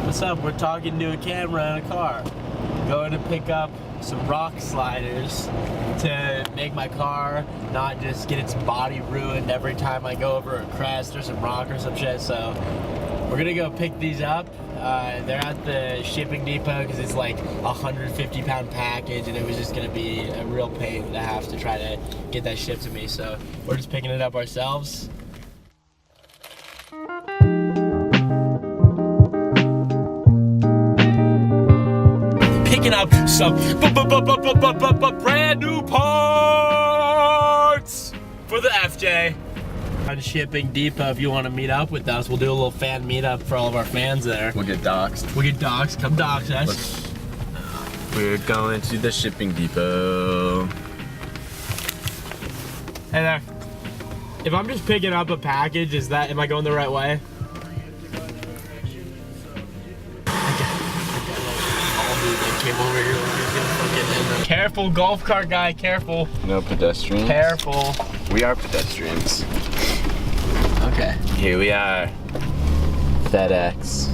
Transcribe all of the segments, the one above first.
What's up? We're talking to a camera in a car. Going to pick up some rock sliders to make my car not just get its body ruined every time I go over a crest or some rock or some shit. So we're gonna go pick these up. They're at the shipping depot because it's like a 150-pound package, and it was just gonna be a real pain to have to try to get that shipped to me. So we're just picking it up ourselves. Picking up some brand new parts for the FJ. On shipping depot, if you want to meet up with us, we'll do a little fan meetup for all of our fans there. We'll get doxxed. We'll get doxxed. Come dox us. We're going to the shipping depot. Hey there. If I'm just picking up a package, am I going the right way? Careful, golf cart guy, careful. No pedestrians. Careful. We are pedestrians. Okay. Here we are. FedEx.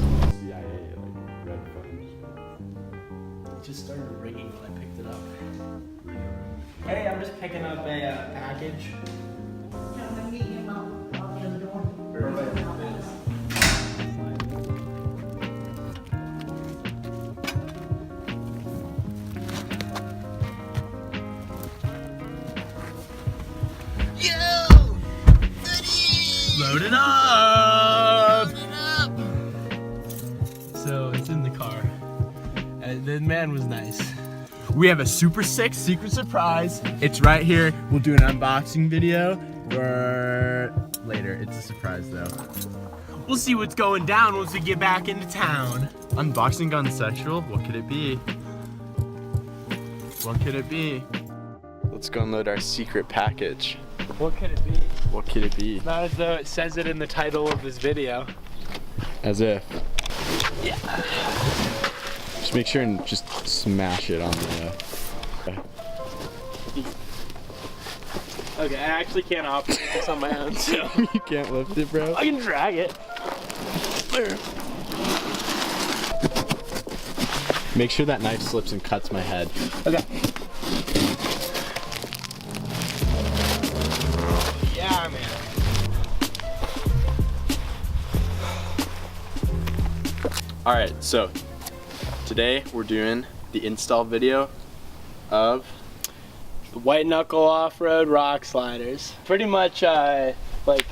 It just started ringing when I picked it up. Hey, I'm just picking up a package. I'm gonna meet him out the other door. Load it up! So it's in the car. And the man was nice. We have a super sick secret surprise. It's right here. We'll do an unboxing video for later. It's a surprise though. We'll see what's going down once we get back into town. Unboxing gone sexual? What could it be? What could it be? Let's go unload our secret package. What could it be? What could it be? Not as though it says it in the title of this video. As if. Yeah. Just make sure and just smash it on the... Okay, I actually can't operate this on my own, so. You can't lift it, bro? I can drag it. There. Make sure that knife slips and cuts my head. Okay. Yeah, man. Alright, so today we're doing the install video of The white knuckle off-road rock sliders. Pretty much like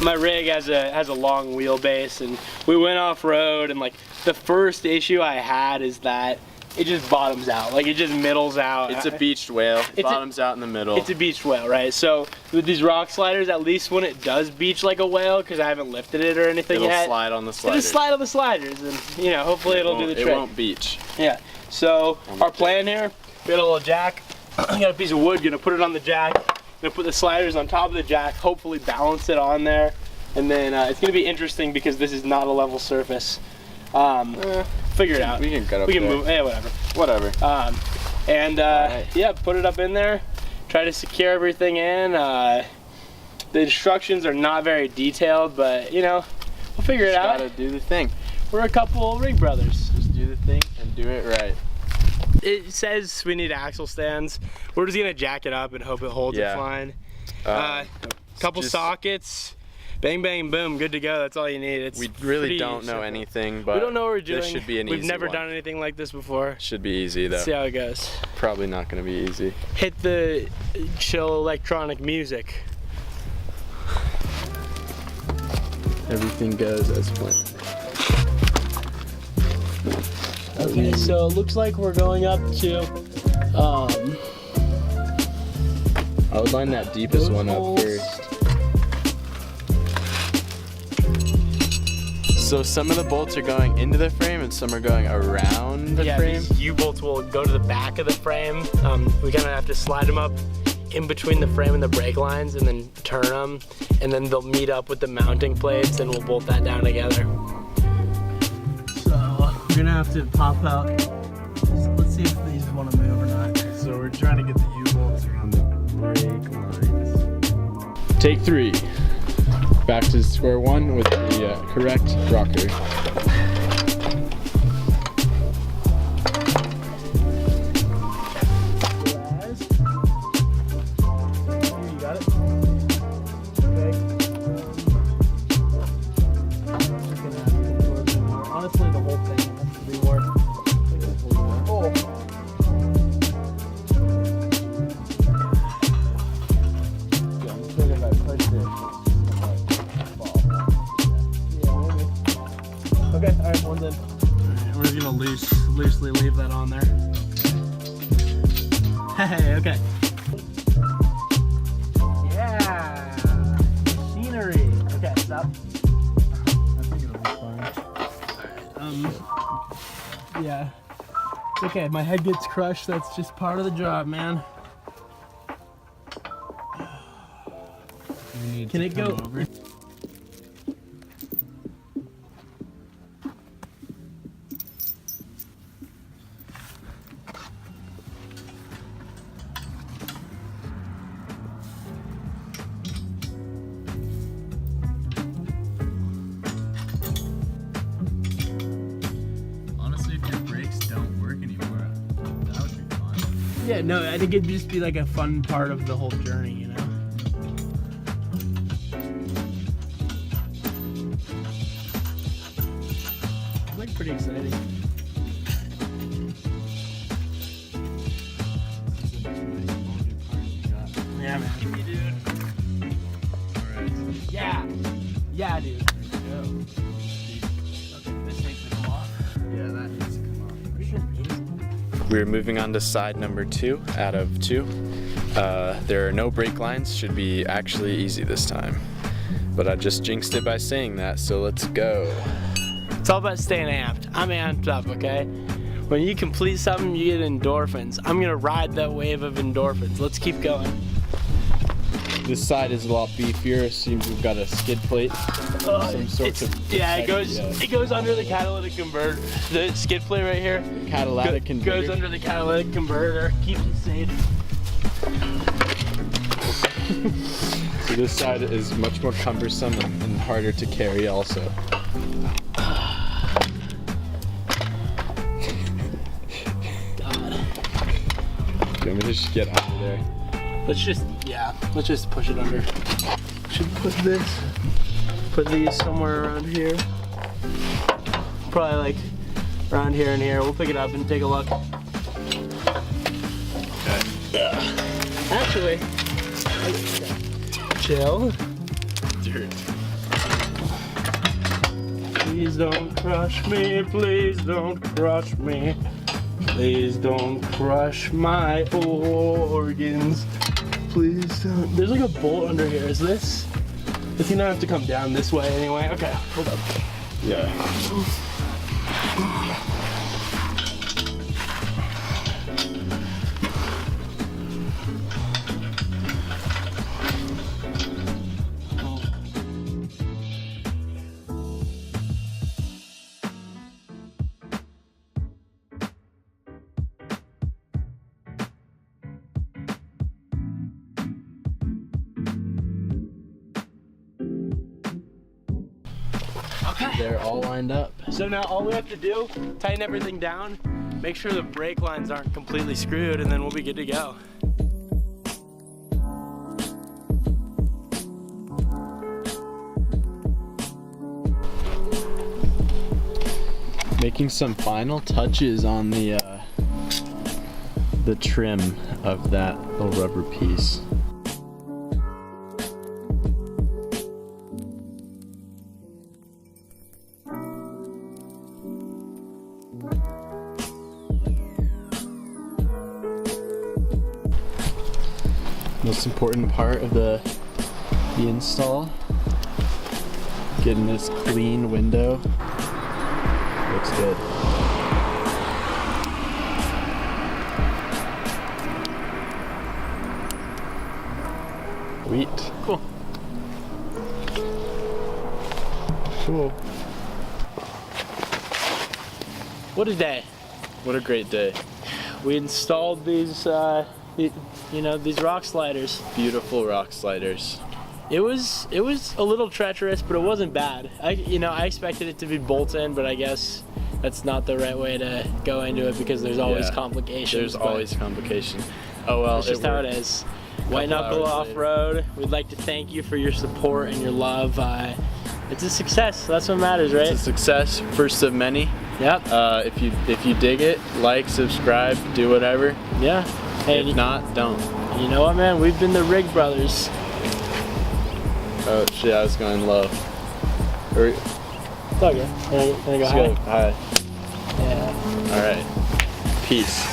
my rig has a long wheelbase, and we went off-road, and like the first issue I had is that it just bottoms out, like it just middles out. It's a beached whale, bottoms out in the middle. It's a beached whale, right? So with these rock sliders, at least when it does beach like a whale, because I haven't lifted it or anything yet. It'll slide on the sliders. It'll slide on the and you know, hopefully it'll do the trick. It won't beach. Yeah, so our plan here, we got a little jack, we got a piece of wood, gonna put it on the jack, gonna put the sliders on top of the jack, hopefully balance it on there, and then it's gonna be interesting because this is not a level surface. Figure it out. We can cut up We can there. move, yeah, whatever. Whatever. Right. Yeah, put it up in there, try to secure everything in. The instructions are not very detailed, but you know, we'll figure it out. Gotta do the thing. We're a couple rig brothers. Just do the thing and do it right. It says we need axle stands. We're just gonna jack it up and hope it holds it fine. Couple sockets. Bang, bang, boom, good to go. That's all you need. It's we really don't know anything, but we don't know what we're doing. This should be an easy one. We've never done anything like this before. Should be easy though. Let's see how it goes. Probably not going to be easy. Hit the chill electronic music. Everything goes as planned. Okay, so it looks like we're going up to I would line that deepest one up first. So some of the bolts are going into the frame and some are going around the frame? These U-bolts will go to the back of the frame. We kind of have to slide them up in between the frame and the brake lines and then turn them, and then they'll meet up with the mounting plates and we'll bolt that down together. So we're gonna have to pop out. Let's see if these want to move or not. So we're trying to get the U-bolts around the brake lines. Take 3. Back to square one with the correct rocker. honestly, the whole thing has to be more. Oh. Yeah, I'm afraid if I push it, fall. Yeah, maybe. Okay, alright, one's in. Alright, we're just gonna loosely leave that on there. Hey, okay. Yeah! Machinery! Okay, stop. I think it'll be fine. Yeah. It's okay, my head gets crushed, that's just part of the job, man. Can it go over? Yeah, no, I think it'd just be like a fun part of the whole journey, you know? It's like pretty exciting. Yeah, man. Hey, dude. Alright. Yeah. Yeah, dude. There we go. Okay, this needs to come off. Yeah, that needs to come off. Pretty good. We're moving on to side number 2 out of 2. There are no brake lines, should be actually easy this time. But I just jinxed it by saying that, so let's go. It's all about staying amped. I'm amped up, okay? When you complete something, you get endorphins. I'm gonna ride that wave of endorphins. Let's keep going. This side is a lot beefier, so we've got a skid plate. Some sort of yeah, it goes under the catalytic converter. The skid plate right here. Catalytic converter. Goes under the catalytic converter. Keeps it safe. So this side is much more cumbersome and harder to carry also. God. Do you want me to just get under there? Let's just push it under. Should put these somewhere around here. Probably like around here and here. We'll pick it up and take a look. Okay. Actually, chill. Dude. Please don't crush me, please don't crush me. Please don't crush my organs. Please don't. There's like a bolt under here. Is this? Does he not have to come down this way anyway? Okay, hold up. Yeah. They're all lined up. So now all we have to do, tighten everything down, make sure the brake lines aren't completely screwed, and then we'll be good to go. Making some final touches on the trim of that little rubber piece. Most important part of the install, getting this clean window. Looks good. Sweet. Cool. Cool. What a day. What a great day. We installed these, you know, these rock sliders. Beautiful rock sliders. It was a little treacherous, but it wasn't bad. I expected it to be bolt in, but I guess that's not the right way to go into it because there's always complications. There's always complication. Oh well, that's just how it is. White Knuckle Off-Road, we'd like to thank you for your support and your love. It's a success. That's what matters, right? It's a success, first of many. Yep. If you dig it, like, subscribe, do whatever. Yeah. Hey, If not, don't. you know what, man? We've been the Rig Brothers. Oh shit, I was going low. Or, It's all good. Can I go let's high? go high. Yeah. All right. Peace.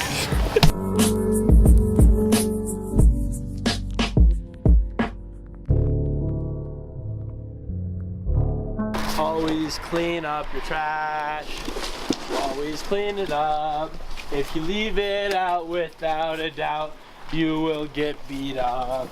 Always clean up your trash. Always clean it up. If you leave it out without a doubt, you will get beat up.